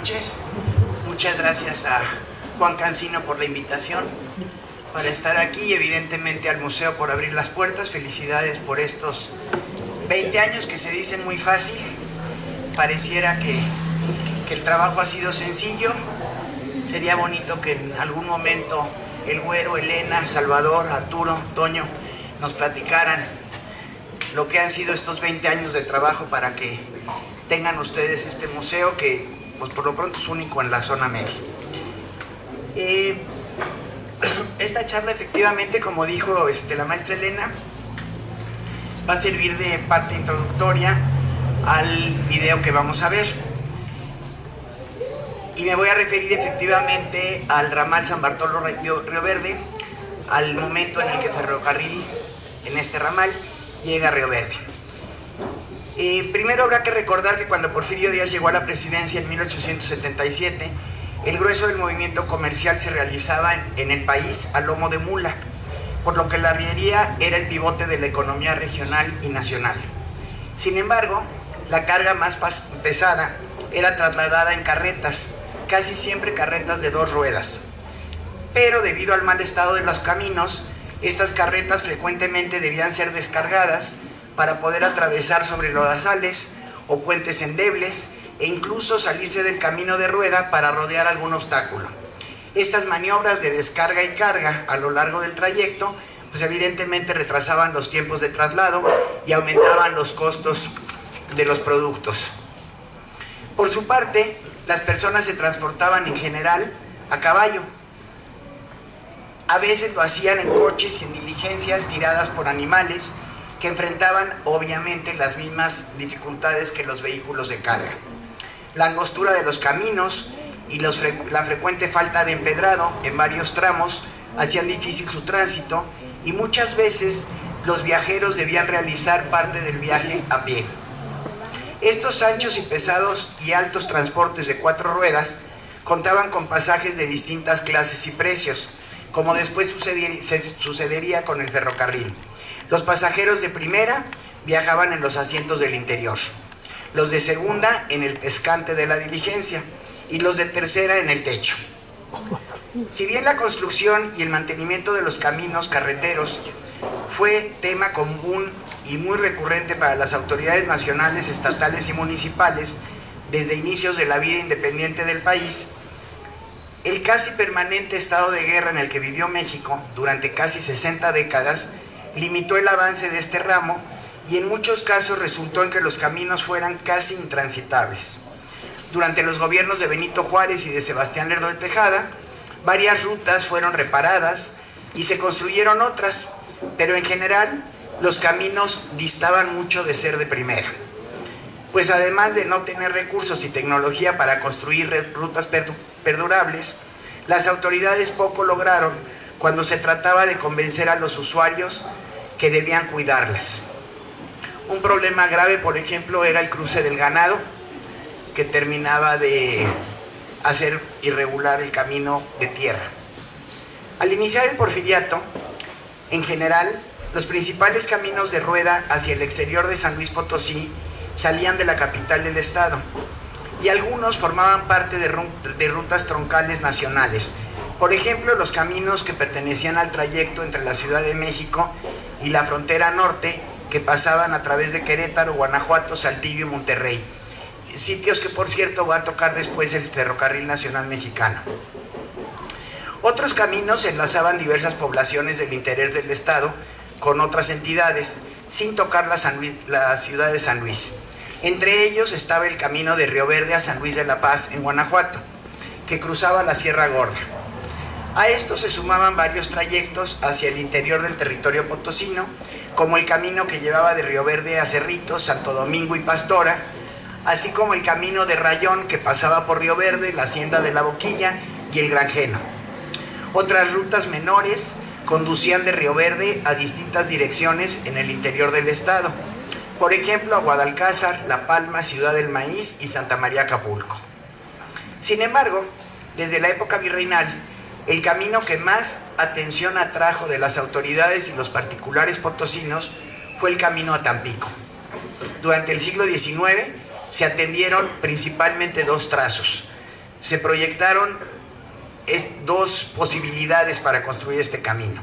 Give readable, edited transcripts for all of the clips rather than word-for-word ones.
noches. Muchas gracias a Juan Cancino por la invitación para estar aquí y evidentemente al museo por abrir las puertas. Felicidades por estos 20 años que se dicen muy fácil. Pareciera que el trabajo ha sido sencillo. Sería bonito que en algún momento el Güero, Elena, Salvador, Arturo, Toño nos platicaran lo que han sido estos 20 años de trabajo para que tengan ustedes este museo que pues por lo pronto es único en la zona media. Esta charla efectivamente, como dijo la maestra Elena, va a servir de parte introductoria al video que vamos a ver. Y me voy a referir efectivamente al ramal San Bartolo Río Verde, al momento en el que ferrocarril en este ramal llega a Río Verde. Primero habrá que recordar que cuando Porfirio Díaz llegó a la presidencia en 1877, el grueso del movimiento comercial se realizaba en el país a lomo de mula, por lo que la arriería era el pivote de la economía regional y nacional. Sin embargo, la carga más pesada era trasladada en carretas, casi siempre carretas de 2 ruedas. Pero debido al mal estado de los caminos, estas carretas frecuentemente debían ser descargadas para poder atravesar sobre lodazales o puentes endebles e incluso salirse del camino de rueda para rodear algún obstáculo. Estas maniobras de descarga y carga a lo largo del trayecto pues evidentemente retrasaban los tiempos de traslado y aumentaban los costos de los productos. Por su parte, las personas se transportaban en general a caballo. A veces lo hacían en coches y en diligencias tiradas por animales que enfrentaban obviamente las mismas dificultades que los vehículos de carga. La angostura de los caminos y la frecuente falta de empedrado en varios tramos hacían difícil su tránsito y muchas veces los viajeros debían realizar parte del viaje a pie. Estos anchos y pesados y altos transportes de 4 ruedas contaban con pasajes de distintas clases y precios, como después sucedería con el ferrocarril. Los pasajeros de primera viajaban en los asientos del interior, los de segunda en el pescante de la diligencia y los de tercera en el techo. Si bien la construcción y el mantenimiento de los caminos carreteros fue tema común y muy recurrente para las autoridades nacionales, estatales y municipales desde inicios de la vida independiente del país, el casi permanente estado de guerra en el que vivió México durante casi 60 décadas limitó el avance de este ramo y en muchos casos resultó en que los caminos fueran casi intransitables. Durante los gobiernos de Benito Juárez y de Sebastián Lerdo de Tejada, varias rutas fueron reparadas y se construyeron otras, pero en general los caminos distaban mucho de ser de primera. Pues además de no tener recursos y tecnología para construir rutas perdurables, las autoridades poco lograron cuando se trataba de convencer a los usuarios que debían cuidarlas. Un problema grave, por ejemplo, era el cruce del ganado, que terminaba de hacer irregular el camino de tierra. Al iniciar el porfiriato, en general, los principales caminos de rueda hacia el exterior de San Luis Potosí salían de la capital del estado y algunos formaban parte de rutas troncales nacionales. Por ejemplo, los caminos que pertenecían al trayecto entre la Ciudad de México y la frontera norte, que pasaban a través de Querétaro, Guanajuato, Saltillo y Monterrey, sitios que por cierto va a tocar después el Ferrocarril Nacional Mexicano. Otros caminos enlazaban diversas poblaciones del interior del estado con otras entidades, sin tocar la ciudad de San Luis. Entre ellos estaba el camino de Río Verde a San Luis de la Paz, en Guanajuato, que cruzaba la Sierra Gorda. A esto se sumaban varios trayectos hacia el interior del territorio potosino, como el camino que llevaba de Río Verde a Cerritos, Santo Domingo y Pastora, así como el camino de Rayón que pasaba por Río Verde, la Hacienda de la Boquilla y el Granjeno. Otras rutas menores conducían de Río Verde a distintas direcciones en el interior del estado, por ejemplo a Guadalcázar, La Palma, Ciudad del Maíz y Santa María Acapulco. Sin embargo, desde la época virreinal, el camino que más atención atrajo de las autoridades y los particulares potosinos fue el camino a Tampico. Durante el siglo XIX se atendieron principalmente 2 trazos: se proyectaron dos posibilidades para construir este camino.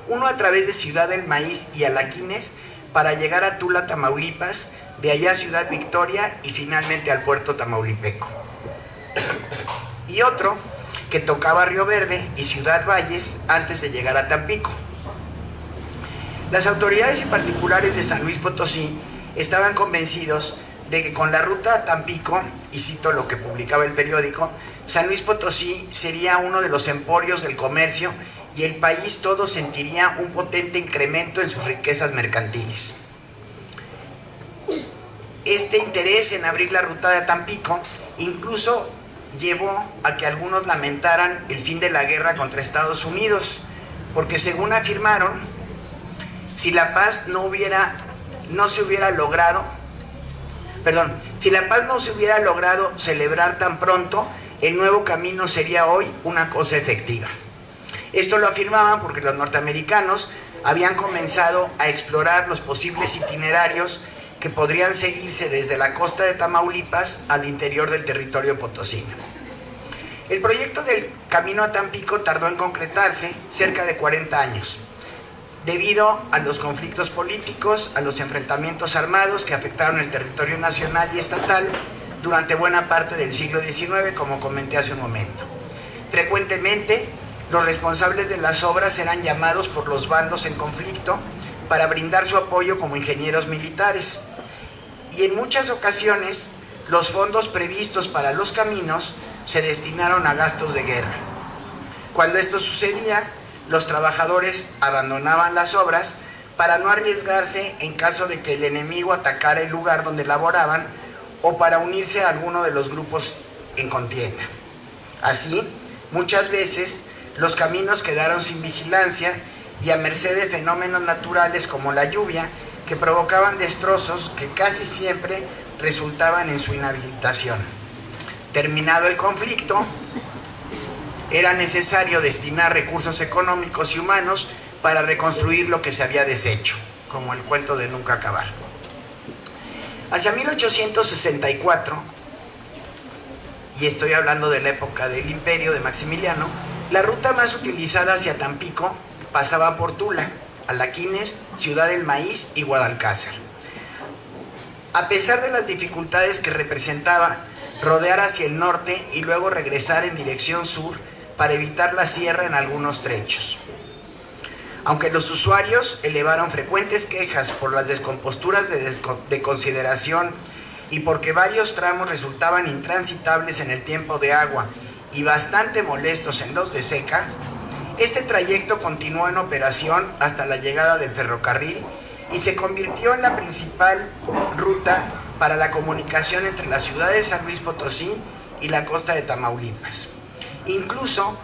Uno a través de Ciudad del Maíz y Alaquines para llegar a Tula, Tamaulipas, de allá a Ciudad Victoria y finalmente al puerto tamaulipeco. Y otro que tocaba Río Verde y Ciudad Valles antes de llegar a Tampico. Las autoridades y particulares de San Luis Potosí estaban convencidos de que con la ruta a Tampico, y cito lo que publicaba el periódico, San Luis Potosí sería uno de los emporios del comercio y el país todo sentiría un potente incremento en sus riquezas mercantiles. Este interés en abrir la ruta de Tampico incluso llevó a que algunos lamentaran el fin de la guerra contra Estados Unidos, porque según afirmaron, si la paz no se hubiera logrado celebrar tan pronto, el nuevo camino sería hoy una cosa efectiva. Esto lo afirmaban porque los norteamericanos habían comenzado a explorar los posibles itinerarios que podrían seguirse desde la costa de Tamaulipas al interior del territorio potosino. El proyecto del camino a Tampico tardó en concretarse cerca de 40 años, debido a los conflictos políticos, a los enfrentamientos armados que afectaron el territorio nacional y estatal durante buena parte del siglo XIX, como comenté hace un momento. Frecuentemente, los responsables de las obras eran llamados por los bandos en conflicto para brindar su apoyo como ingenieros militares. Y en muchas ocasiones, los fondos previstos para los caminos se destinaron a gastos de guerra. Cuando esto sucedía, los trabajadores abandonaban las obras para no arriesgarse en caso de que el enemigo atacara el lugar donde laboraban o para unirse a alguno de los grupos en contienda. Así, muchas veces, los caminos quedaron sin vigilancia y a merced de fenómenos naturales como la lluvia, que provocaban destrozos que casi siempre resultaban en su inhabilitación. Terminado el conflicto, era necesario destinar recursos económicos y humanos para reconstruir lo que se había deshecho, como el cuento de nunca acabar. Hacia 1864, y estoy hablando de la época del imperio de Maximiliano, la ruta más utilizada hacia Tampico pasaba por Tula, Alaquines, Ciudad del Maíz y Guadalcázar. A pesar de las dificultades que representaba rodear hacia el norte y luego regresar en dirección sur para evitar la sierra en algunos trechos. Aunque los usuarios elevaron frecuentes quejas por las descomposturas de consideración y porque varios tramos resultaban intransitables en el tiempo de agua y bastante molestos en los de seca, este trayecto continuó en operación hasta la llegada del ferrocarril y se convirtió en la principal ruta para la comunicación entre la ciudad de San Luis Potosí y la costa de Tamaulipas. Incluso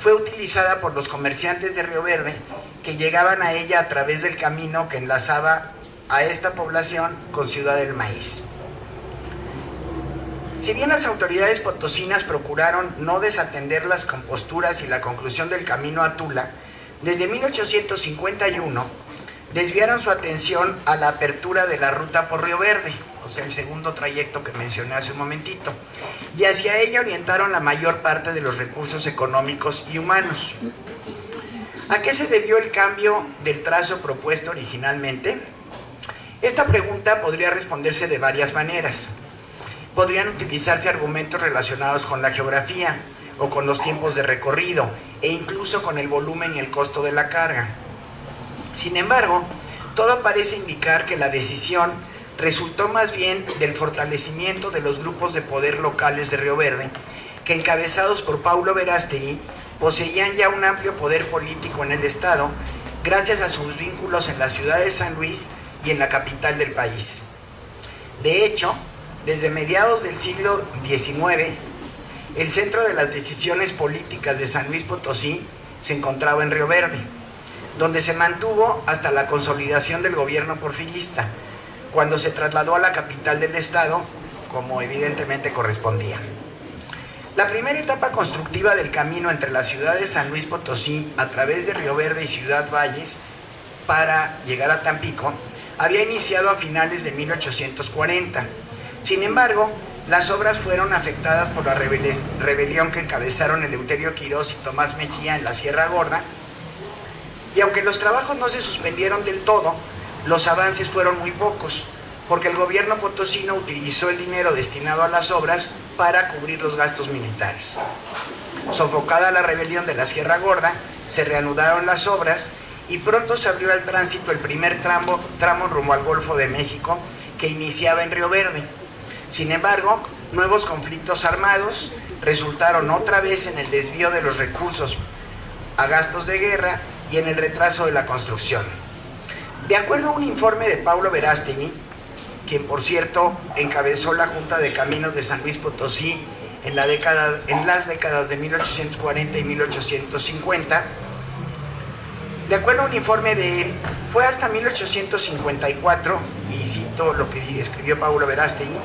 fue utilizada por los comerciantes de Río Verde que llegaban a ella a través del camino que enlazaba a esta población con Ciudad del Maíz. Si bien las autoridades potosinas procuraron no desatender las composturas y la conclusión del camino a Tula, desde 1851 desviaron su atención a la apertura de la ruta por Río Verde, o sea, el segundo trayecto que mencioné hace un momentito, y hacia ella orientaron la mayor parte de los recursos económicos y humanos. ¿A qué se debió el cambio del trazo propuesto originalmente? Esta pregunta podría responderse de varias maneras. Podrían utilizarse argumentos relacionados con la geografía o con los tiempos de recorrido e incluso con el volumen y el costo de la carga. Sin embargo, todo parece indicar que la decisión resultó más bien del fortalecimiento de los grupos de poder locales de Río Verde, que encabezados por Paulo Verástegui, poseían ya un amplio poder político en el estado, gracias a sus vínculos en la ciudad de San Luis y en la capital del país. De hecho, desde mediados del siglo XIX, el centro de las decisiones políticas de San Luis Potosí se encontraba en Río Verde, donde se mantuvo hasta la consolidación del gobierno porfirista, cuando se trasladó a la capital del estado, como evidentemente correspondía. La primera etapa constructiva del camino entre la ciudad de San Luis Potosí a través de Río Verde y Ciudad Valles para llegar a Tampico había iniciado a finales de 1840. Sin embargo, Las obras fueron afectadas por la rebelión que encabezaron Eleuterio Quirós y Tomás Mejía en la Sierra Gorda, y aunque los trabajos no se suspendieron del todo, los avances fueron muy pocos, porque el gobierno potosino utilizó el dinero destinado a las obras para cubrir los gastos militares. Sofocada la rebelión de la Sierra Gorda, se reanudaron las obras y pronto se abrió al tránsito el primer tramo rumbo al Golfo de México, que iniciaba en Río Verde. Sin embargo, nuevos conflictos armados resultaron otra vez en el desvío de los recursos a gastos de guerra y en el retraso de la construcción. De acuerdo a un informe de Paulo Verástegui, quien por cierto encabezó la Junta de Caminos de San Luis Potosí en las décadas de 1840 y 1850, de acuerdo a un informe de él, fue hasta 1854, y cito lo que escribió Paulo Verástegui,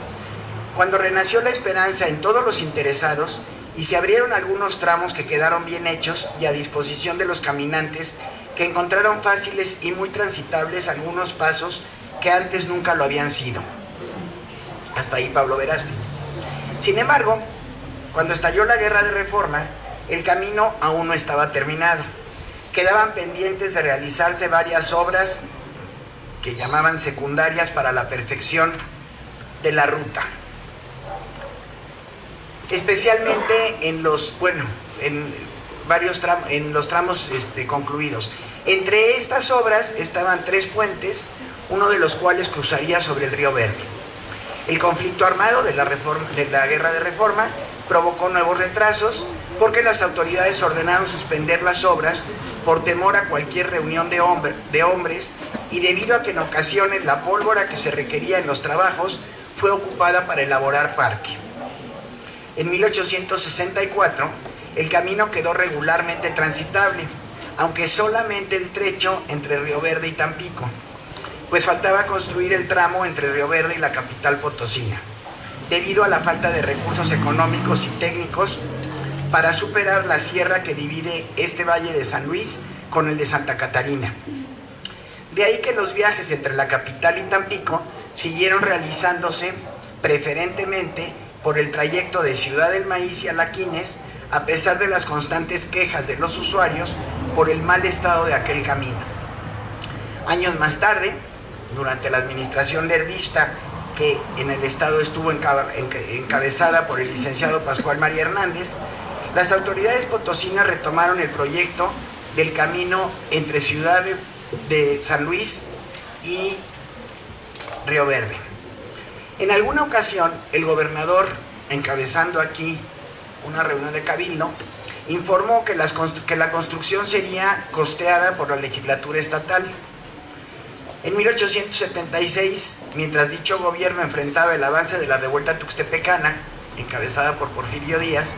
cuando renació la esperanza en todos los interesados y se abrieron algunos tramos que quedaron bien hechos y a disposición de los caminantes, que encontraron fáciles y muy transitables algunos pasos que antes nunca lo habían sido. Hasta ahí Paulo Verástegui. Sin embargo, cuando estalló la Guerra de Reforma, el camino aún no estaba terminado. Quedaban pendientes de realizarse varias obras que llamaban secundarias para la perfección de la ruta, especialmente en los tramos concluidos. Entre estas obras estaban 3 puentes, uno de los cuales cruzaría sobre el Río Verde. El conflicto armado de la Guerra de Reforma provocó nuevos retrasos, porque las autoridades ordenaron suspender las obras por temor a cualquier reunión de hombres, y debido a que en ocasiones la pólvora que se requería en los trabajos fue ocupada para elaborar parque. En 1864, el camino quedó regularmente transitable, aunque solamente el trecho entre Río Verde y Tampico, pues faltaba construir el tramo entre Río Verde y la capital potosina, debido a la falta de recursos económicos y técnicos para superar la sierra que divide este valle de San Luis con el de Santa Catarina. De ahí que los viajes entre la capital y Tampico siguieron realizándose preferentemente por el trayecto de Ciudad del Maíz y Alaquines, a pesar de las constantes quejas de los usuarios por el mal estado de aquel camino. Años más tarde, durante la administración lerdista, que en el estado estuvo encabezada por el licenciado Pascual María Hernández, las autoridades potosinas retomaron el proyecto del camino entre Ciudad de San Luis y Río Verde. En alguna ocasión, el gobernador, encabezando aquí una reunión de cabildo, informó que la construcción sería costeada por la legislatura estatal. En 1876, mientras dicho gobierno enfrentaba el avance de la revuelta tuxtepecana, encabezada por Porfirio Díaz,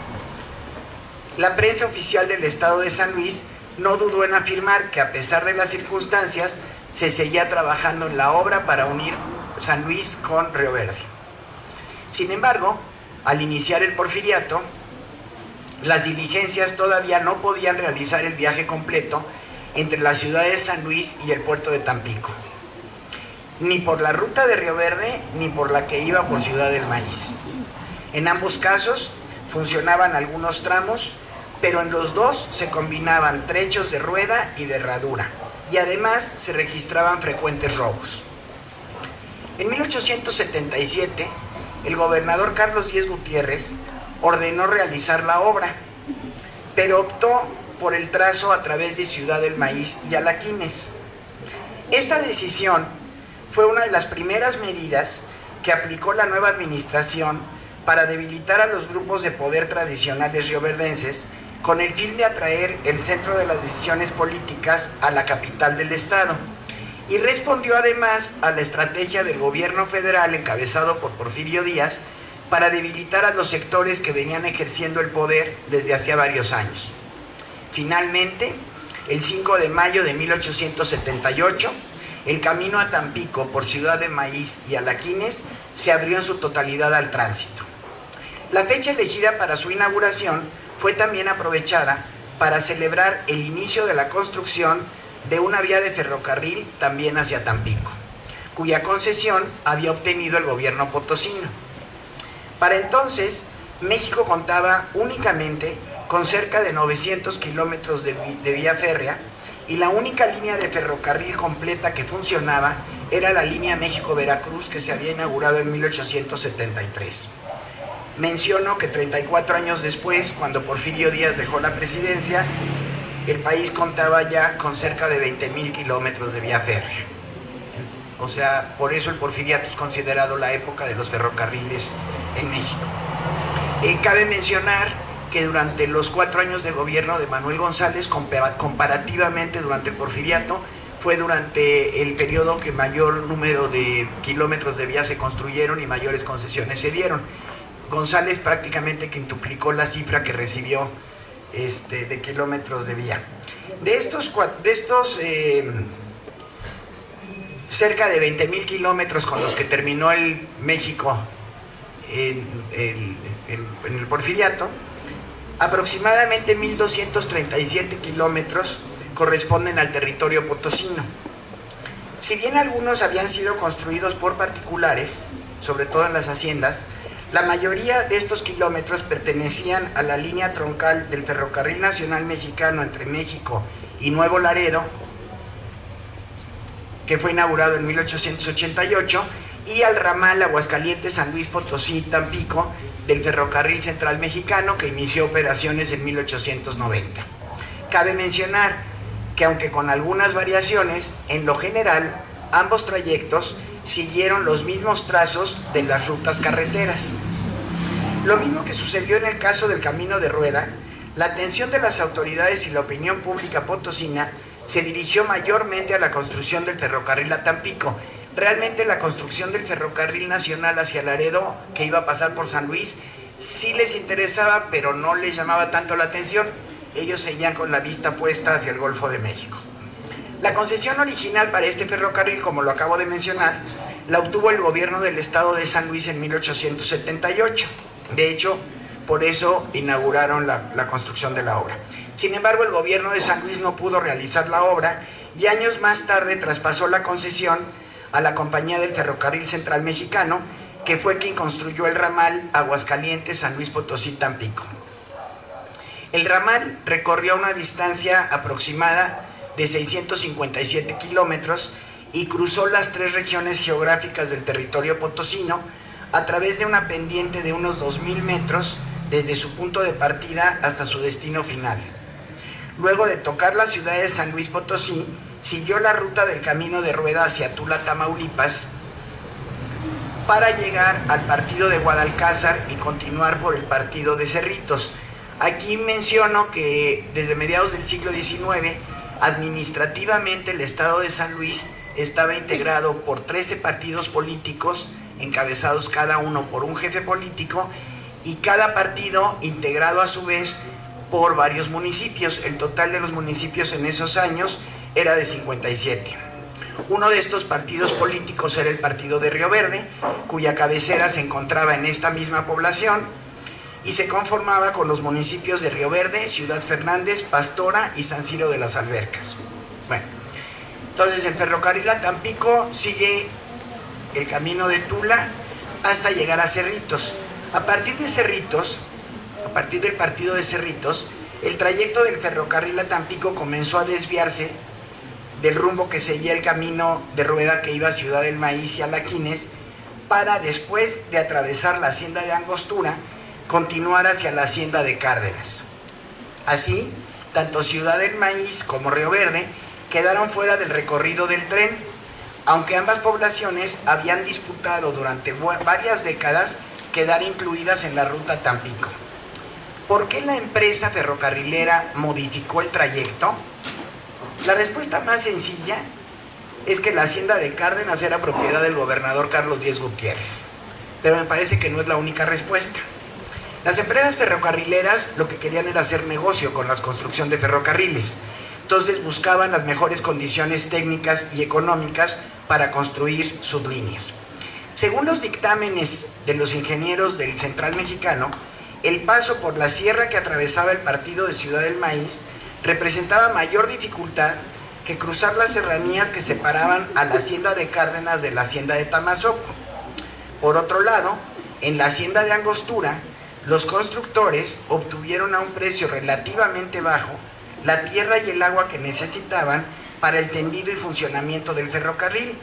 la prensa oficial del estado de San Luis no dudó en afirmar que, a pesar de las circunstancias, se seguía trabajando en la obra para unir San Luis con Río Verde. Sin embargo, al iniciar el porfiriato, las diligencias todavía no podían realizar el viaje completo entre la ciudad de San Luis y el puerto de Tampico, ni por la ruta de Río Verde ni por la que iba por Ciudad del Maíz. En ambos casos funcionaban algunos tramos, pero en los dos se combinaban trechos de rueda y de herradura, y además se registraban frecuentes robos. En 1877, el gobernador Carlos Díez Gutiérrez ordenó realizar la obra, pero optó por el trazo a través de Ciudad del Maíz y Alaquines. Esta decisión fue una de las primeras medidas que aplicó la nueva administración para debilitar a los grupos de poder tradicionales rioverdenses, con el fin de atraer el centro de las decisiones políticas a la capital del estado, y respondió además a la estrategia del gobierno federal encabezado por Porfirio Díaz para debilitar a los sectores que venían ejerciendo el poder desde hacía varios años. Finalmente, el 5 de mayo de 1878, el camino a Tampico por Ciudad de Maíz y Alaquines se abrió en su totalidad al tránsito. La fecha elegida para su inauguración fue también aprovechada para celebrar el inicio de la construcción de una vía de ferrocarril también hacia Tampico, cuya concesión había obtenido el gobierno potosino. Para entonces, México contaba únicamente con cerca de 900 kilómetros de vía férrea y la única línea de ferrocarril completa que funcionaba era la línea México-Veracruz, que se había inaugurado en 1873. Menciono que 34 años después, cuando Porfirio Díaz dejó la presidencia, el país contaba ya con cerca de 20,000 kilómetros de vía férrea. O sea, por eso el porfiriato es considerado la época de los ferrocarriles en México. Cabe mencionar que durante los 4 años de gobierno de Manuel González, comparativamente durante el porfiriato, fue durante el periodo que mayor número de kilómetros de vía se construyeron y mayores concesiones se dieron. González prácticamente quintuplicó la cifra que recibió de kilómetros de vía. De estos cerca de 20,000 kilómetros con los que terminó el México en el porfiriato, aproximadamente 1,237 kilómetros corresponden al territorio potosino. Si bien algunos habían sido construidos por particulares, sobre todo en las haciendas, la mayoría de estos kilómetros pertenecían a la línea troncal del Ferrocarril Nacional Mexicano entre México y Nuevo Laredo, que fue inaugurado en 1888, y al ramal Aguascalientes, San Luis Potosí, Tampico, del Ferrocarril Central Mexicano, que inició operaciones en 1890. Cabe mencionar que, aunque con algunas variaciones, en lo general, ambos trayectos siguieron los mismos trazos de las rutas carreteras. Lo mismo que sucedió en el caso del Camino de Rueda, la atención de las autoridades y la opinión pública potosina se dirigió mayormente a la construcción del ferrocarril a Tampico. Realmente la construcción del ferrocarril nacional hacia Laredo, que iba a pasar por San Luis, sí les interesaba, pero no les llamaba tanto la atención. Ellos seguían con la vista puesta hacia el Golfo de México. La concesión original para este ferrocarril, como lo acabo de mencionar, la obtuvo el gobierno del estado de San Luis en 1878. De hecho, por eso inauguraron la construcción de la obra. Sin embargo, el gobierno de San Luis no pudo realizar la obra y años más tarde traspasó la concesión a la Compañía del Ferrocarril Central Mexicano, que fue quien construyó el ramal Aguascalientes, San Luis Potosí, Tampico. El ramal recorrió una distancia aproximada de 657 kilómetros y cruzó las 3 regiones geográficas del territorio potosino a través de una pendiente de unos 2,000 metros desde su punto de partida hasta su destino final. Luego de tocar la ciudad de San Luis Potosí, siguió la ruta del Camino de Rueda hacia Tula, Tamaulipas, para llegar al partido de Guadalcázar y continuar por el partido de Cerritos. Aquí menciono que desde mediados del siglo XIX, administrativamente el estado de San Luis estaba integrado por 13 partidos políticos, encabezados cada uno por un jefe político, y cada partido integrado a su vez por varios municipios. El total de los municipios en esos años era de 57. Uno de estos partidos políticos era el partido de Río Verde, cuya cabecera se encontraba en esta misma población y se conformaba con los municipios de Río Verde, Ciudad Fernández, Pastora y San Ciro de las Albercas. Bueno, entonces el ferrocarril a Tampico sigue el camino de Tula hasta llegar a Cerritos. A partir de Cerritos, a partir del partido de Cerritos, el trayecto del ferrocarril a Tampico comenzó a desviarse del rumbo que seguía el Camino de Rueda, que iba a Ciudad del Maíz y Alaquines, para, después de atravesar la hacienda de Angostura, continuar hacia la hacienda de Cárdenas. Así, tanto Ciudad del Maíz como Río Verde quedaron fuera del recorrido del tren, aunque ambas poblaciones habían disputado durante varias décadas quedar incluidas en la ruta Tampico. ¿Por qué la empresa ferrocarrilera modificó el trayecto? La respuesta más sencilla es que la hacienda de Cárdenas era propiedad del gobernador Carlos Díez Gutiérrez, pero me parece que no es la única respuesta. Las empresas ferrocarrileras lo que querían era hacer negocio con la construcción de ferrocarriles, entonces buscaban las mejores condiciones técnicas y económicas para construir sus líneas. Según los dictámenes de los ingenieros del Central Mexicano, el paso por la sierra que atravesaba el partido de Ciudad del Maíz representaba mayor dificultad que cruzar las serranías que separaban a la hacienda de Cárdenas de la hacienda de Tamazopo. Por otro lado, En la hacienda de Angostura, los constructores obtuvieron a un precio relativamente bajo la tierra y el agua que necesitaban para el tendido y funcionamiento del ferrocarril,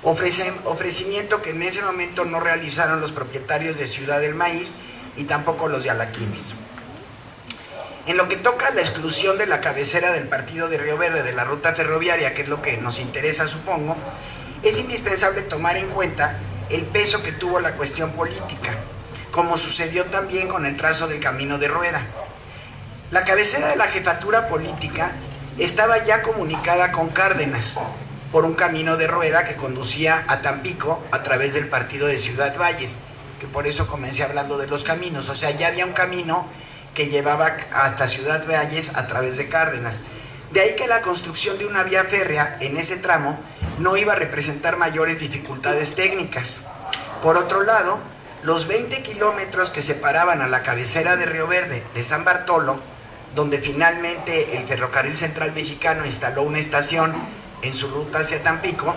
ofrecimiento que en ese momento no realizaron los propietarios de Ciudad del Maíz y tampoco los de Alaquines. En lo que toca a la exclusión de la cabecera del partido de Río Verde de la ruta ferroviaria, que es lo que nos interesa, supongo, es indispensable tomar en cuenta el peso que tuvo la cuestión política, como sucedió también con el trazo del Camino de Rueda. La cabecera de la jefatura política estaba ya comunicada con Cárdenas por un camino de rueda que conducía a Tampico a través del partido de Ciudad Valles, que por eso comencé hablando de los caminos. O sea, ya había un camino que llevaba hasta Ciudad Valles a través de Cárdenas. De ahí que la construcción de una vía férrea en ese tramo no iba a representar mayores dificultades técnicas. Por otro lado, los 20 kilómetros que separaban a la cabecera de Río Verde de San Bartolo, donde finalmente el Ferrocarril Central Mexicano instaló una estación en su ruta hacia Tampico,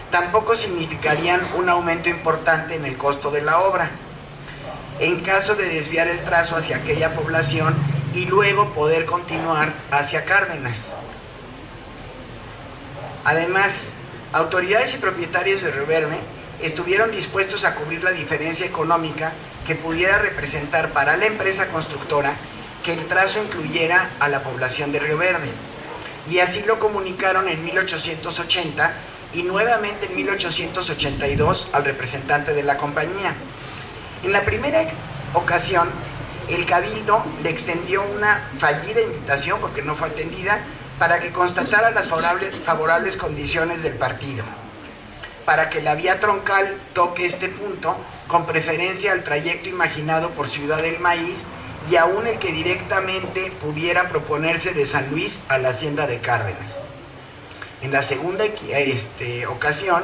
tampoco significarían un aumento importante en el costo de la obra, en caso de desviar el trazo hacia aquella población y luego poder continuar hacia Cárdenas. Además, autoridades y propietarios de Río Verde estuvieron dispuestos a cubrir la diferencia económica que pudiera representar para la empresa constructora que el trazo incluyera a la población de Río Verde, y así lo comunicaron en 1880 y nuevamente en 1882 al representante de la compañía. En la primera ocasión, el Cabildo le extendió una fallida invitación, porque no fue atendida, para que constatara las favorables condiciones del partido, para que la vía troncal toque este punto, con preferencia al trayecto imaginado por Ciudad del Maíz y aún el que directamente pudiera proponerse de San Luis a la hacienda de Cárdenas. En la segunda ocasión,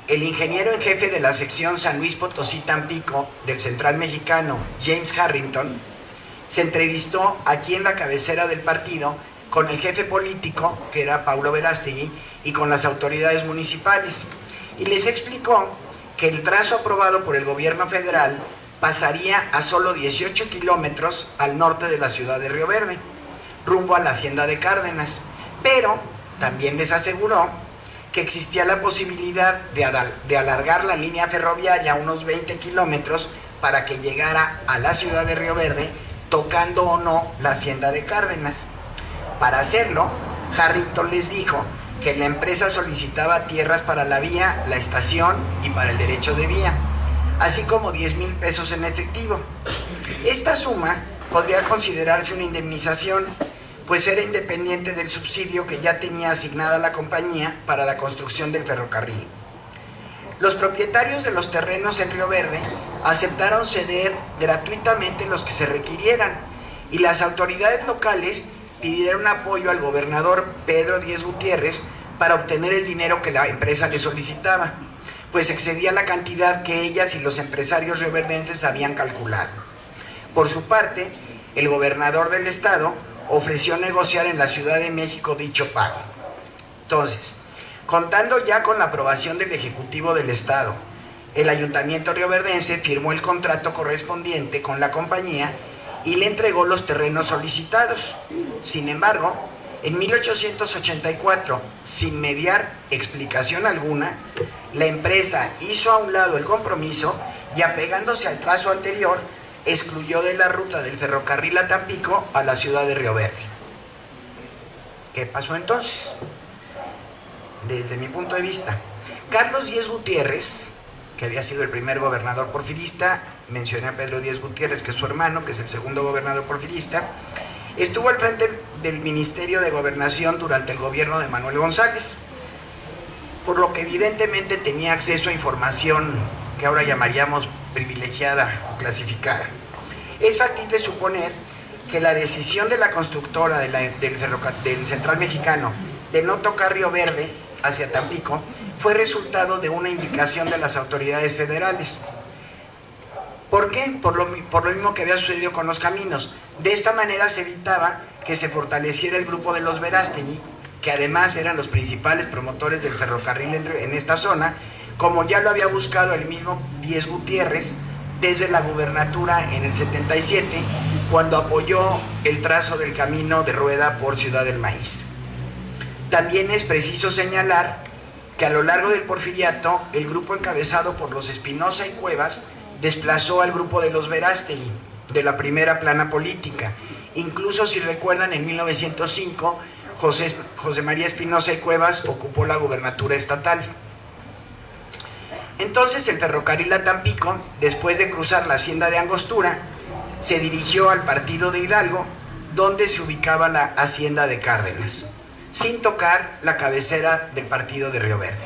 el ingeniero en jefe de la sección San Luis Potosí-Tampico del Central Mexicano, James Harrington, se entrevistó aquí en la cabecera del partido con el jefe político, que era Paulo Verástegui, y con las autoridades municipales, y les explicó que el trazo aprobado por el gobierno federal pasaría a solo 18 kilómetros al norte de la ciudad de Río Verde, rumbo a la hacienda de Cárdenas, pero también les aseguró que existía la posibilidad de alargar la línea ferroviaria unos 20 kilómetros para que llegara a la ciudad de Río Verde, tocando o no la hacienda de Cárdenas. Para hacerlo, Harrington les dijo que la empresa solicitaba tierras para la vía, la estación y para el derecho de vía, así como 10,000 pesos en efectivo. Esta suma podría considerarse una indemnización, pues era independiente del subsidio que ya tenía asignada la compañía para la construcción del ferrocarril. Los propietarios de los terrenos en Río Verde aceptaron ceder gratuitamente los que se requirieran, y las autoridades locales pidieron apoyo al gobernador Pedro Díez Gutiérrez para obtener el dinero que la empresa le solicitaba, pues excedía la cantidad que ellas y los empresarios rioverdenses habían calculado. Por su parte, el gobernador del estado ofreció negociar en la Ciudad de México dicho pago. Entonces, contando ya con la aprobación del Ejecutivo del Estado, el Ayuntamiento rioverdense firmó el contrato correspondiente con la compañía y le entregó los terrenos solicitados. Sin embargo, en 1884, sin mediar explicación alguna, la empresa hizo a un lado el compromiso y, apegándose al trazo anterior, excluyó de la ruta del ferrocarril a Tampico a la ciudad de Río Verde. ¿Qué pasó entonces? Desde mi punto de vista, Carlos Díez Gutiérrez, que había sido el primer gobernador porfirista, mencioné a Pedro Díez Gutiérrez, que es su hermano, que es el segundo gobernador porfirista, estuvo al frente del Ministerio de Gobernación durante el gobierno de Manuel González, por lo que evidentemente tenía acceso a información que ahora llamaríamos privilegiada o clasificada. Es factible suponer que la decisión de la constructora del Central Mexicano de no tocar Río Verde hacia Tampico fue resultado de una indicación de las autoridades federales. ¿Por qué? Por lo mismo que había sucedido con los caminos. De esta manera se evitaba que se fortaleciera el grupo de los Verástegui, que además eran los principales promotores del ferrocarril en esta zona, como ya lo había buscado el mismo Díez Gutiérrez desde la gubernatura en el 77, cuando apoyó el trazo del camino de rueda por Ciudad del Maíz. También es preciso señalar que a lo largo del Porfiriato, el grupo encabezado por los Espinosa y Cuevas desplazó al grupo de los Verástegui de la primera plana política. Incluso, si recuerdan, en 1905, José María Espinosa y Cuevas ocupó la gubernatura estatal. Entonces el ferrocarril a Tampico, después de cruzar la hacienda de Angostura, se dirigió al partido de Hidalgo, donde se ubicaba la hacienda de Cárdenas, sin tocar la cabecera del partido de Río Verde.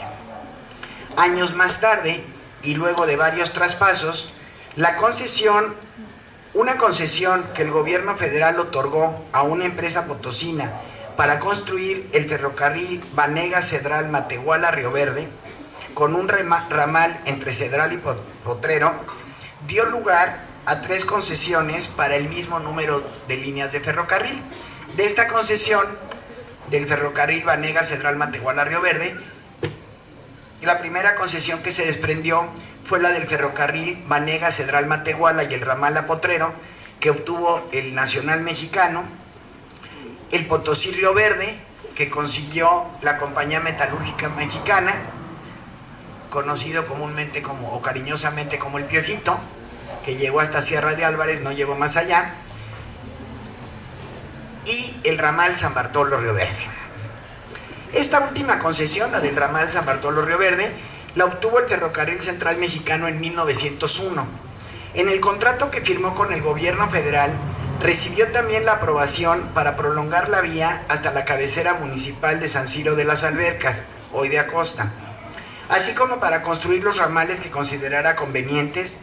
Años más tarde, y luego de varios traspasos, una concesión que el gobierno federal otorgó a una empresa potosina para construir el ferrocarril Banega-Cedral-Matehuala-Río Verde, con un ramal entre Cedral y Potrero, dio lugar a 3 concesiones para el mismo número de líneas de ferrocarril. De esta concesión del ferrocarril Banega-Cedral-Matehuala-Río Verde, la primera concesión que se desprendió fue la del ferrocarril Banega-Cedral-Matehuala y el ramal a Potrero, que obtuvo el Nacional Mexicano, el Potosí-Río Verde, que consiguió la Compañía Metalúrgica Mexicana, conocido comúnmente o cariñosamente como el Piojito, que llegó hasta Sierra de Álvarez, no llegó más allá, y el ramal San Bartolo-Río Verde. Esta última concesión, la del ramal San Bartolo-Río Verde, la obtuvo el Ferrocarril Central Mexicano en 1901. En el contrato que firmó con el gobierno federal, recibió también la aprobación para prolongar la vía hasta la cabecera municipal de San Ciro de las Albercas, hoy de Acosta, así como para construir los ramales que considerara convenientes,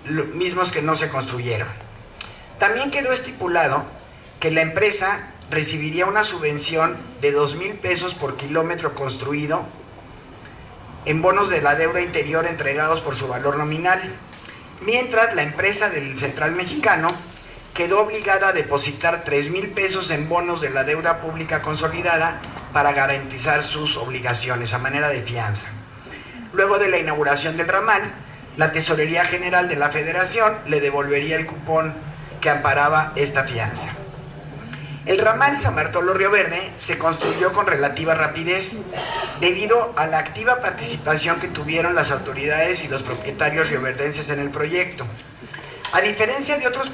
los mismos que no se construyeron. También quedó estipulado que la empresa recibiría una subvención de 2,000 pesos por kilómetro construido en bonos de la deuda interior entregados por su valor nominal, mientras la empresa del Central Mexicano quedó obligada a depositar 3,000 pesos en bonos de la deuda pública consolidada para garantizar sus obligaciones a manera de fianza. Luego de la inauguración del ramal, la Tesorería General de la Federación le devolvería el cupón que amparaba esta fianza. El ramal San Bartolo-Río Verde se construyó con relativa rapidez debido a la activa participación que tuvieron las autoridades y los propietarios rioverdenses en el proyecto. A diferencia de otros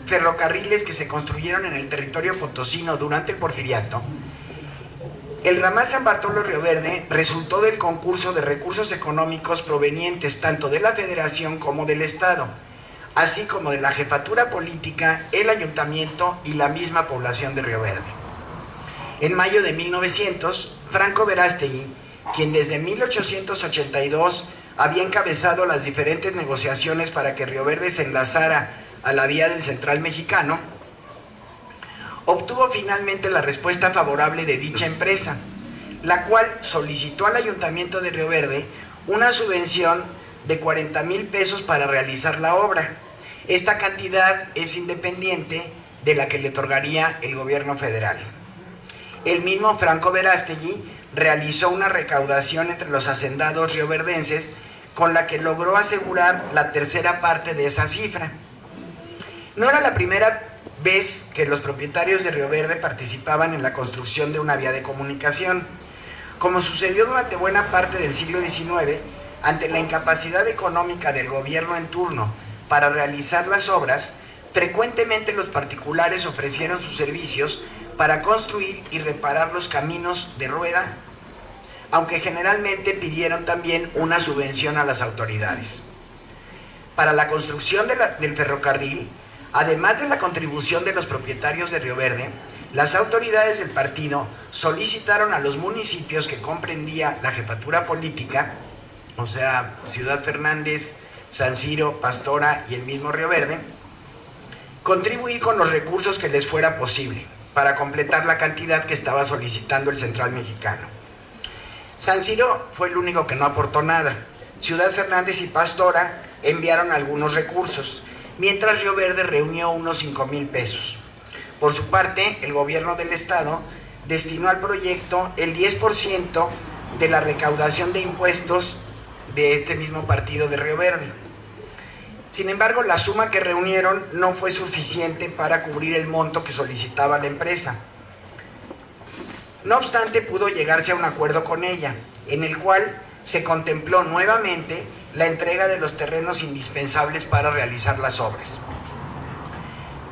ferrocarriles que se construyeron en el territorio potosino durante el Porfiriato, el ramal San Bartolo-Río Verde resultó del concurso de recursos económicos provenientes tanto de la Federación como del Estado, así como de la jefatura política, el ayuntamiento y la misma población de Río Verde. En mayo de 1900, Franco Verástegui, quien desde 1882 había encabezado las diferentes negociaciones para que Río Verde se enlazara a la vía del Central Mexicano, obtuvo finalmente la respuesta favorable de dicha empresa, la cual solicitó al Ayuntamiento de Río Verde una subvención de 40,000 pesos para realizar la obra. Esta cantidad es independiente de la que le otorgaría el gobierno federal. El mismo Franco Verástegui realizó una recaudación entre los hacendados rioverdenses con la que logró asegurar la tercera parte de esa cifra. No era la primera vez que los propietarios de Río Verde participaban en la construcción de una vía de comunicación. Como sucedió durante buena parte del siglo XIX, ante la incapacidad económica del gobierno en turno para realizar las obras, frecuentemente los particulares ofrecieron sus servicios para construir y reparar los caminos de rueda, aunque generalmente pidieron también una subvención a las autoridades. Para la construcción del ferrocarril, además de la contribución de los propietarios de Río Verde, las autoridades del partido solicitaron a los municipios que comprendía la jefatura política, o sea, Ciudad Fernández, San Ciro, Pastora y el mismo Río Verde, contribuir con los recursos que les fuera posible para completar la cantidad que estaba solicitando el Central Mexicano. San Ciro fue el único que no aportó nada. Ciudad Fernández y Pastora enviaron algunos recursos, mientras Río Verde reunió unos 5,000 pesos. Por su parte, el gobierno del estado destinó al proyecto el 10% de la recaudación de impuestos de este mismo partido de Río Verde. Sin embargo, la suma que reunieron no fue suficiente para cubrir el monto que solicitaba la empresa. No obstante, pudo llegarse a un acuerdo con ella, en el cual se contempló nuevamente la entrega de los terrenos indispensables para realizar las obras.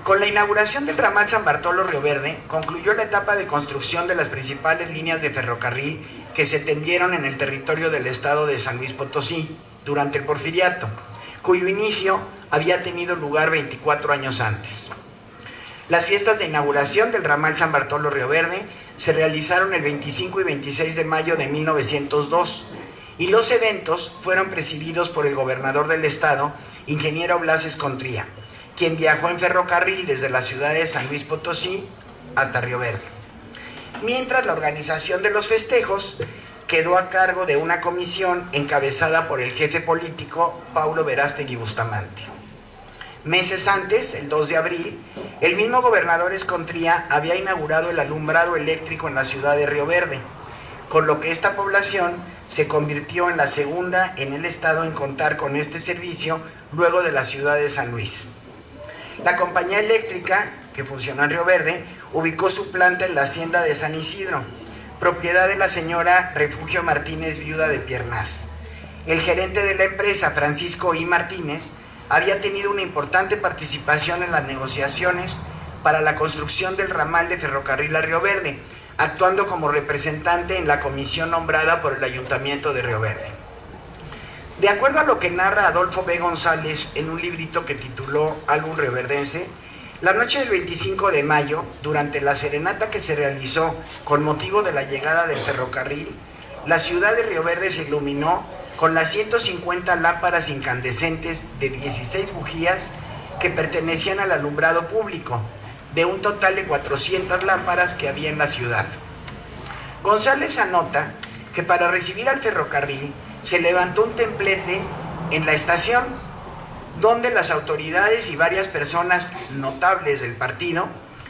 Con la inauguración del ramal San Bartolo-Río Verde, concluyó la etapa de construcción de las principales líneas de ferrocarril que se tendieron en el territorio del estado de San Luis Potosí durante el Porfiriato, cuyo inicio había tenido lugar 24 años antes. Las fiestas de inauguración del ramal San Bartolo-Río Verde se realizaron el 25 y 26 de mayo de 1902, y los eventos fueron presididos por el gobernador del estado, ingeniero Blas Escontría, quien viajó en ferrocarril desde la ciudad de San Luis Potosí hasta Río Verde. Mientras, la organización de los festejos quedó a cargo de una comisión encabezada por el jefe político Paulo Verástegui Bustamante. Meses antes, el 2 de abril, el mismo gobernador Escontría había inaugurado el alumbrado eléctrico en la ciudad de Río Verde, con lo que esta población se convirtió en la segunda en el estado en contar con este servicio luego de la ciudad de San Luis. La compañía eléctrica, que funcionó en Río Verde, ubicó su planta en la hacienda de San Isidro, propiedad de la señora Refugio Martínez, viuda de Piernás. El gerente de la empresa, Francisco I. Martínez, había tenido una importante participación en las negociaciones para la construcción del ramal de ferrocarril a Río Verde, actuando como representante en la comisión nombrada por el Ayuntamiento de Río Verde. De acuerdo a lo que narra Adolfo B. González en un librito que tituló Álbum Rioverdense, la noche del 25 de mayo, durante la serenata que se realizó con motivo de la llegada del ferrocarril, la ciudad de Río Verde se iluminó con las 150 lámparas incandescentes de 16 bujías que pertenecían al alumbrado público, de un total de 400 lámparas que había en la ciudad. González anota que para recibir al ferrocarril se levantó un templete en la estación, donde las autoridades y varias personas notables del partido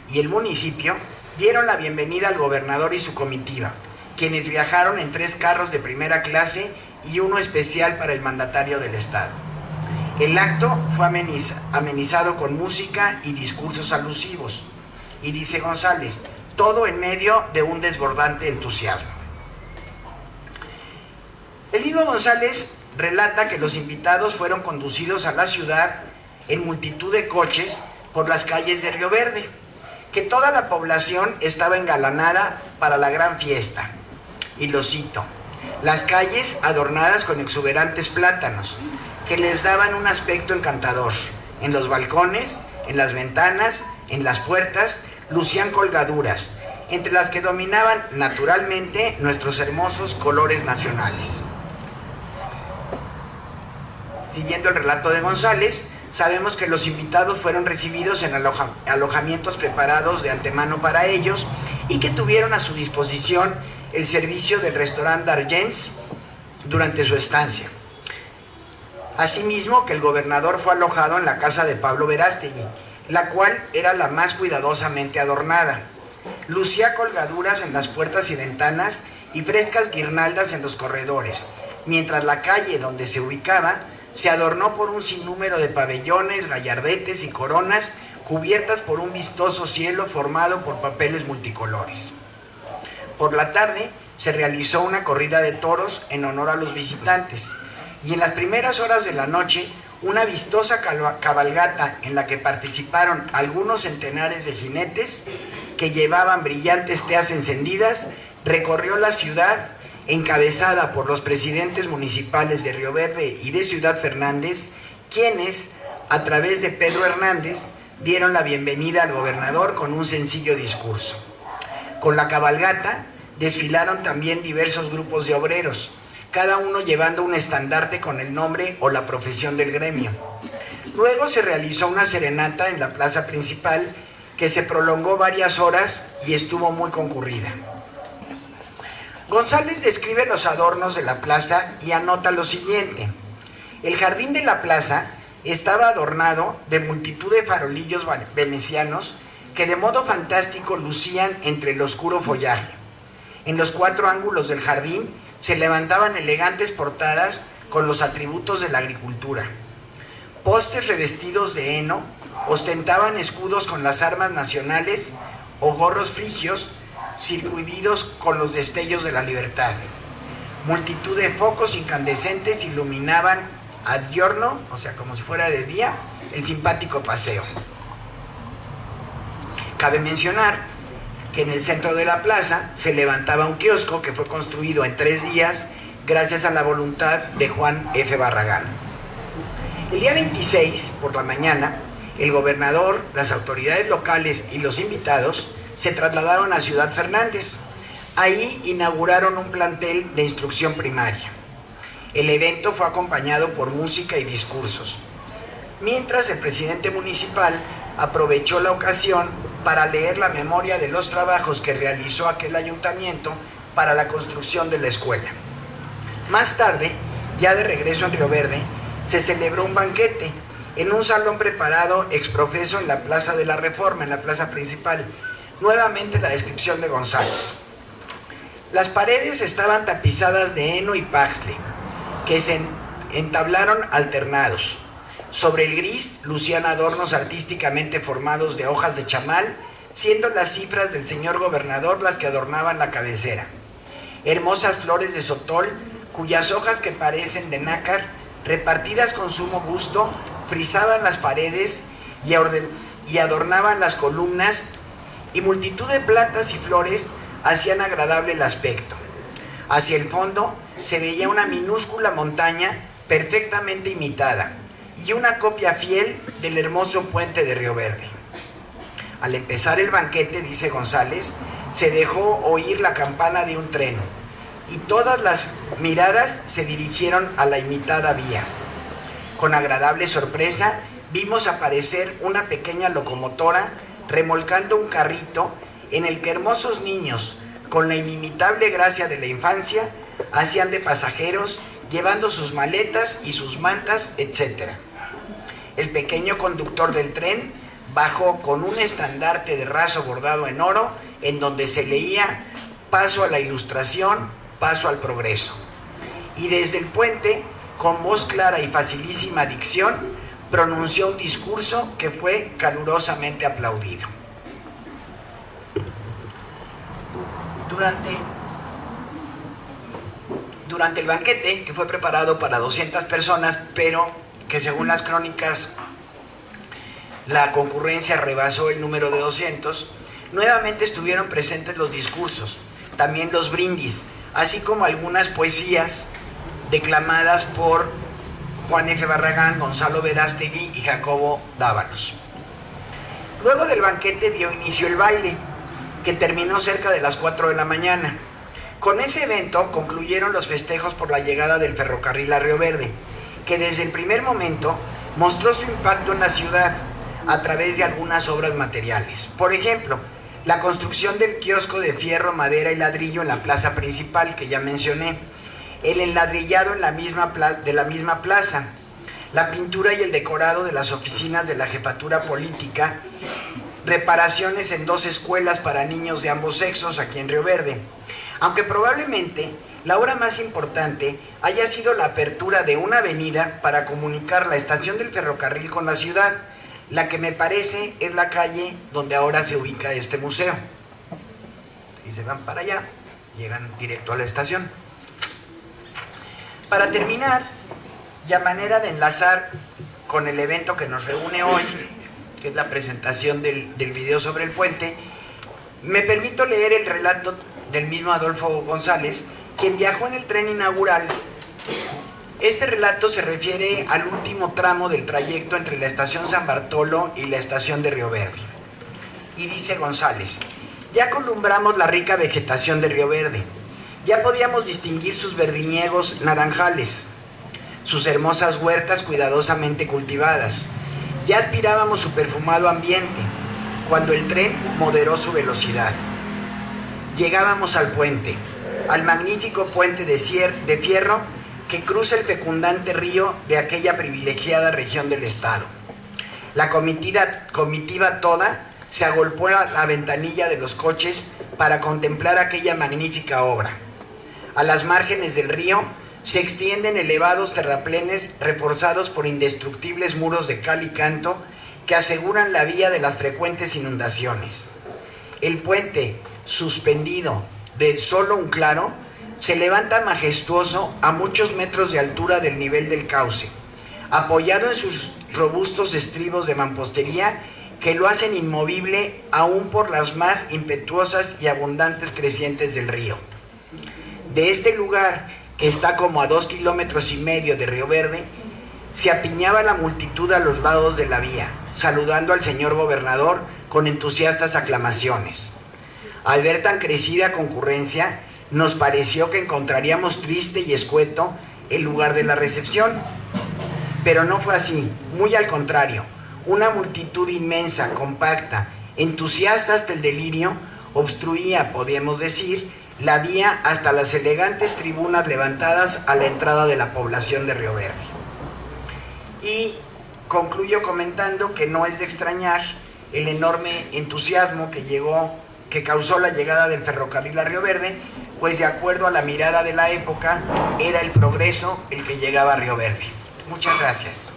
y el municipio dieron la bienvenida al gobernador y su comitiva, quienes viajaron en 3 carros de primera clase y uno especial para el mandatario del estado. El acto fue amenizado con música y discursos alusivos, y dice González, todo en medio de un desbordante entusiasmo. El mismo González relata que los invitados fueron conducidos a la ciudad en multitud de coches por las calles de Río Verde, que toda la población estaba engalanada para la gran fiesta. Y lo cito, las calles adornadas con exuberantes plátanos, que les daban un aspecto encantador. En los balcones, en las ventanas, en las puertas, lucían colgaduras, entre las que dominaban naturalmente nuestros hermosos colores nacionales. Siguiendo el relato de González, sabemos que los invitados fueron recibidos en alojamientos preparados de antemano para ellos y que tuvieron a su disposición el servicio del restaurante d'Argents durante su estancia. Asimismo, que el gobernador fue alojado en la casa de Pablo Verástegui, la cual era la más cuidadosamente adornada. Lucía colgaduras en las puertas y ventanas y frescas guirnaldas en los corredores, mientras la calle donde se ubicaba se adornó por un sinnúmero de pabellones, gallardetes y coronas cubiertas por un vistoso cielo formado por papeles multicolores. Por la tarde se realizó una corrida de toros en honor a los visitantes, y en las primeras horas de la noche una vistosa cabalgata en la que participaron algunos centenares de jinetes que llevaban brillantes teas encendidas recorrió la ciudad, encabezada por los presidentes municipales de Río Verde y de Ciudad Fernández, quienes, a través de Pedro Hernández, dieron la bienvenida al gobernador con un sencillo discurso. Con la cabalgata desfilaron también diversos grupos de obreros, cada uno llevando un estandarte con el nombre o la profesión del gremio. Luego se realizó una serenata en la plaza principal que se prolongó varias horas y estuvo muy concurrida. González describe los adornos de la plaza y anota lo siguiente. El jardín de la plaza estaba adornado de multitud de farolillos venecianos que de modo fantástico lucían entre el oscuro follaje. En los 4 ángulos del jardín se levantaban elegantes portadas con los atributos de la agricultura. Postes revestidos de heno ostentaban escudos con las armas nacionales o gorros frigios circuididos con los destellos de la libertad. Multitud de focos incandescentes iluminaban a diurno, o sea, como si fuera de día, el simpático paseo. Cabe mencionar que en el centro de la plaza se levantaba un kiosco que fue construido en 3 días gracias a la voluntad de Juan F. Barragán. El día 26, por la mañana, el gobernador, las autoridades locales y los invitados se trasladaron a Ciudad Fernández. Ahí inauguraron un plantel de instrucción primaria. El evento fue acompañado por música y discursos, mientras el presidente municipal aprovechó la ocasión para leer la memoria de los trabajos que realizó aquel ayuntamiento para la construcción de la escuela. Más tarde, ya de regreso en Río Verde, se celebró un banquete en un salón preparado exprofeso en la Plaza de la Reforma, en la plaza principal. Nuevamente la descripción de González. Las paredes estaban tapizadas de heno y paxle, que se entablaron alternados. Sobre el gris lucían adornos artísticamente formados de hojas de chamal, siendo las cifras del señor gobernador las que adornaban la cabecera. Hermosas flores de sotol, cuyas hojas que parecen de nácar, repartidas con sumo gusto, frisaban las paredes y adornaban las columnas, y multitud de plantas y flores hacían agradable el aspecto. Hacia el fondo se veía una minúscula montaña perfectamente imitada y una copia fiel del hermoso puente de Río Verde. Al empezar el banquete, dice González, se dejó oír la campana de un tren y todas las miradas se dirigieron a la imitada vía. Con agradable sorpresa vimos aparecer una pequeña locomotora remolcando un carrito en el que hermosos niños, con la inimitable gracia de la infancia, hacían de pasajeros, llevando sus maletas y sus mantas, etc. El pequeño conductor del tren bajó con un estandarte de raso bordado en oro, en donde se leía: paso a la ilustración, paso al progreso. Y desde el puente, con voz clara y facilísima dicción, pronunció un discurso que fue calurosamente aplaudido. Durante el banquete, que fue preparado para 200 personas, pero que según las crónicas la concurrencia rebasó el número de 200, nuevamente estuvieron presentes los discursos, también los brindis, así como algunas poesías declamadas por Juan F. Barragán, Gonzalo Verástegui y Jacobo Dávalos. Luego del banquete dio inicio el baile, que terminó cerca de las 4 de la mañana. Con ese evento concluyeron los festejos por la llegada del ferrocarril a Río Verde, que desde el primer momento mostró su impacto en la ciudad a través de algunas obras materiales. Por ejemplo, la construcción del kiosco de fierro, madera y ladrillo en la plaza principal, que ya mencioné, el enladrillado de la misma plaza, la pintura y el decorado de las oficinas de la jefatura política, reparaciones en 2 escuelas para niños de ambos sexos aquí en Río Verde. Aunque probablemente la obra más importante haya sido la apertura de una avenida para comunicar la estación del ferrocarril con la ciudad, la que me parece es la calle donde ahora se ubica este museo. Si se van para allá, llegan directo a la estación. Para terminar, y a manera de enlazar con el evento que nos reúne hoy, que es la presentación del video sobre el puente, me permito leer el relato del mismo Adolfo González, quien viajó en el tren inaugural. Este relato se refiere al último tramo del trayecto entre la estación San Bartolo y la estación de Río Verde. Y dice González: ya columbramos la rica vegetación de Río Verde, ya podíamos distinguir sus verdiniegos naranjales, sus hermosas huertas cuidadosamente cultivadas, ya aspirábamos su perfumado ambiente, cuando el tren moderó su velocidad. Llegábamos al puente, al magnífico puente de fierro que cruza el fecundante río de aquella privilegiada región del estado. La comitiva toda se agolpó a la ventanilla de los coches para contemplar aquella magnífica obra. A las márgenes del río se extienden elevados terraplenes reforzados por indestructibles muros de cal y canto que aseguran la vía de las frecuentes inundaciones. El puente, suspendido de solo un claro, se levanta majestuoso a muchos metros de altura del nivel del cauce, apoyado en sus robustos estribos de mampostería que lo hacen inmovible aún por las más impetuosas y abundantes crecientes del río. De este lugar, que está como a 2,5 kilómetros de Río Verde, se apiñaba la multitud a los lados de la vía, saludando al señor gobernador con entusiastas aclamaciones. Al ver tan crecida concurrencia, nos pareció que encontraríamos triste y escueto el lugar de la recepción. Pero no fue así, muy al contrario. Una multitud inmensa, compacta, entusiasta hasta el delirio, obstruía, podríamos decir, la vía hasta las elegantes tribunas levantadas a la entrada de la población de Río Verde. Y concluyo comentando que no es de extrañar el enorme entusiasmo que causó la llegada del ferrocarril a Río Verde, pues de acuerdo a la mirada de la época, era el progreso el que llegaba a Río Verde. Muchas gracias.